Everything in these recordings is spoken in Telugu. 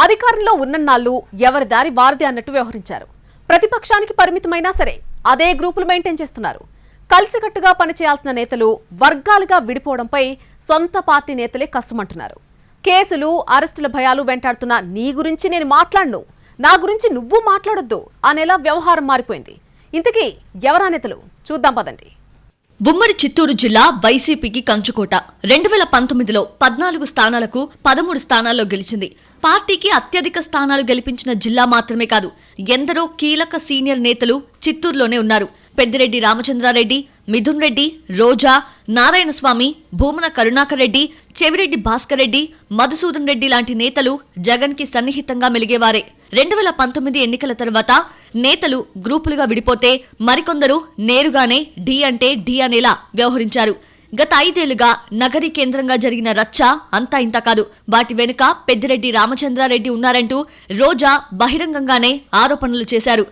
అధికారంలో ఉన్నన్నాళ్ళు ఎవరి దారి వారిదే అన్నట్టు వ్యవహరించారు. ప్రతిపక్షానికి పరిమితమైనా సరే అదే గ్రూపులు మెయింటైన్ చేస్తున్నారు. కలిసికట్టుగా పనిచేయాల్సిన నేతలు వర్గాలుగా విడిపోవడంపై సొంత పార్టీ నేతలే కష్టమంటున్నారు. కేసులు, అరెస్టుల భయాలు వెంటాడుతున్న నీ గురించి నేను మాట్లాడను, నా గురించి నువ్వు మాట్లాడొద్దు అనేలా వ్యవహారం మారిపోయింది. ఇంతకీ ఎవరా నేతలు చూద్దాం పదండి. ఉమ్మడి చిత్తూరు జిల్లా వైసీపీకి కంచుకోట. 2019లో 14 స్థానాలకు 13 స్థానాల్లో గెలిచింది. పార్టీకి అత్యధిక స్థానాలు గెలిపించిన జిల్లా మాత్రమే కాదు, ఎందరో కీలక సీనియర్ నేతలు చిత్తూరులోనే ఉన్నారు. పెద్దిరెడ్డి రామచంద్రారెడ్డి, మిథున్ రెడ్డి, రోజా, నారాయణస్వామి, భూమన కరుణాకర్ రెడ్డి, చెవిరెడ్డి భాస్కర్ రెడ్డి, మధుసూదన్ రెడ్డి లాంటి నేతలు జగన్ కి సన్నిహితంగా మెలిగేవారే. 2019 ఎన్నికల తర్వాత నేతలు గ్రూపులుగా విడిపోతే మరికొందరు నేరుగానే డి అంటే డి అనేలా వ్యవహరించారు. గత 5 ఏళ్లుగా నగరి కేంద్రంగా జరిగిన రచ్చ అంతా ఇంత కాదు. వాటి వెనుక పెద్దిరెడ్డి రామచంద్రారెడ్డి ఉన్నారంటూ రోజా బహిరంగంగానే ఆరోపణలు చేశారు.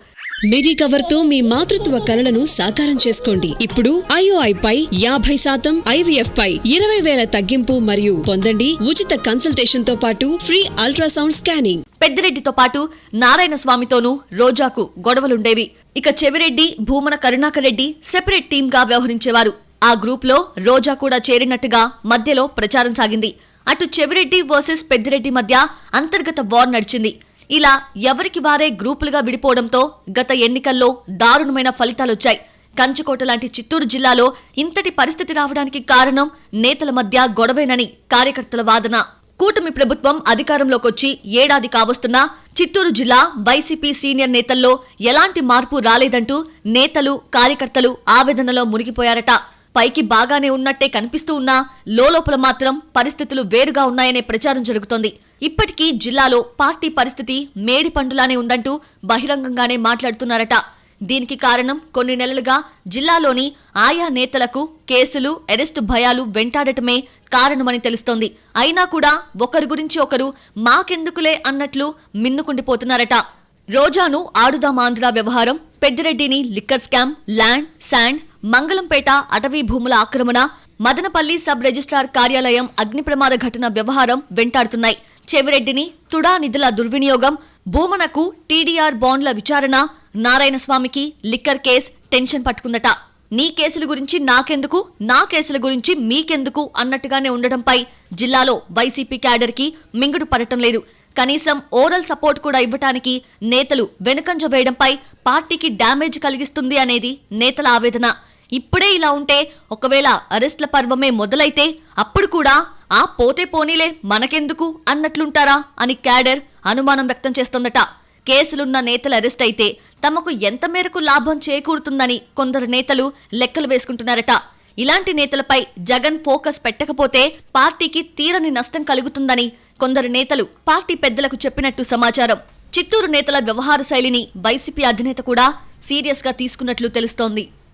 మెడికవర్ తో మీ మాతృత్వ కలలను సాకారం చేసుకోండి. ఇప్పుడు IOI పై 50%, IVF పై 20,000 తగ్గింపు మరియు పొందండి ఉచిత కన్సల్టేషన్ తో పాటు ఫ్రీ అల్ట్రాసౌండ్ స్కానింగ్. పెద్దిరెడ్డితో పాటు నారాయణస్వామితోనూ రోజాకు గొడవలుండేవి. ఇక చెవిరెడ్డి, భూమన కరుణాకర్ రెడ్డి సెపరేట్ టీమ్ గా వ్యవహరించేవారు. ఆ గ్రూప్ లో రోజా కూడా చేరినట్టుగా మధ్యలో ప్రచారం సాగింది. అటు చెవిరెడ్డి వర్సెస్ పెద్దిరెడ్డి మధ్య అంతర్గత వార్ నడిచింది. ఇలా ఎవరికి వారే గ్రూపులుగా విడిపోవడంతో గత ఎన్నికల్లో దారుణమైన ఫలితాలొచ్చాయి. కంచుకోట లాంటి చిత్తూరు జిల్లాలో ఇంతటి పరిస్థితి రావడానికి కారణం నేతల మధ్య గొడవేనని కార్యకర్తల వాదన. కూటమి ప్రభుత్వం అధికారంలోకొచ్చి ఏడాది కావస్తున్నా చిత్తూరు జిల్లా వైసీపీ సీనియర్ నేతల్లో ఎలాంటి మార్పు రాలేదంటూ నేతలు, కార్యకర్తలు ఆవేదనలో మునిగిపోయారట. పైకి బాగానే ఉన్నట్టే కనిపిస్తూ ఉన్నా లోలోపల మాత్రం పరిస్థితులు వేరుగా ఉన్నాయనే ప్రచారం జరుగుతోంది. ఇప్పటికీ జిల్లాలో పార్టీ పరిస్థితి మేడి పండులానే ఉందంటూ బహిరంగంగానే మాట్లాడుతున్నారట. దీనికి కారణం కొన్ని నెలలుగా జిల్లాలోని ఆయా నేతలకు కేసులు, అరెస్టు భయాలు వెంటాడటమే కారణమని తెలుస్తోంది. అయినా కూడా ఒకరి గురించి ఒకరు మాకెందుకులే అన్నట్లు మిన్నుకుండిపోతున్నారట. రోజాను ఆడుదామాంధ్ర వ్యవహారం, పెద్దిరెడ్డిని liquor scam, land, sand, Mangalampeta అటవీ భూముల ఆక్రమణ, మదనపల్లి సబ్ రిజిస్ట్రార్ కార్యాలయం అగ్ని ప్రమాద ఘటన వ్యవహారం వెంటాడుతున్నాయి. చెవిరెడ్డిని తుడా నిధుల దుర్వినియోగం, భూమనకు TDR బాండ్ల విచారణ, నారాయణస్వామికి లిక్కర్ కేస్ టెన్షన్ పట్టుకుందట. నీ కేసుల గురించి నాకెందుకు, నా కేసుల గురించి మీకెందుకు అన్నట్టుగానే ఉండడంపై జిల్లాలో వైసీపీ క్యాడర్ కి మింగుడు పడటం లేదు. కనీసం ఓరల్ సపోర్ట్ కూడా ఇవ్వటానికి నేతలు వెనుకంజ వేయడంపై పార్టీకి డ్యామేజ్ కలిగిస్తుంది అనేది నేతల ఆవేదన. ఇప్పుడే ఇలా ఉంటే ఒకవేళ అరెస్ట్ల పర్వమే మొదలైతే అప్పుడు కూడా ఆ పోతే పోనీలే మనకెందుకు అన్నట్లుంటారా అని క్యాడర్ అనుమానం వ్యక్తం చేస్తోందట. కేసులున్న నేతలు అరెస్ట్ అయితే తమకు ఎంత మేరకు లాభం చేకూరుతుందని కొందరు నేతలు లెక్కలు వేసుకుంటున్నారట. ఇలాంటి నేతలపై జగన్ ఫోకస్ పెట్టకపోతే పార్టీకి తీరని నష్టం కలుగుతుందని కొందరు నేతలు పార్టీ పెద్దలకు చెప్పినట్టు సమాచారం. చిత్తూరు నేతల వ్యవహార శైలిని వైసీపీ అధినేత కూడా సీరియస్ గా తీసుకున్నట్లు తెలుస్తోంది.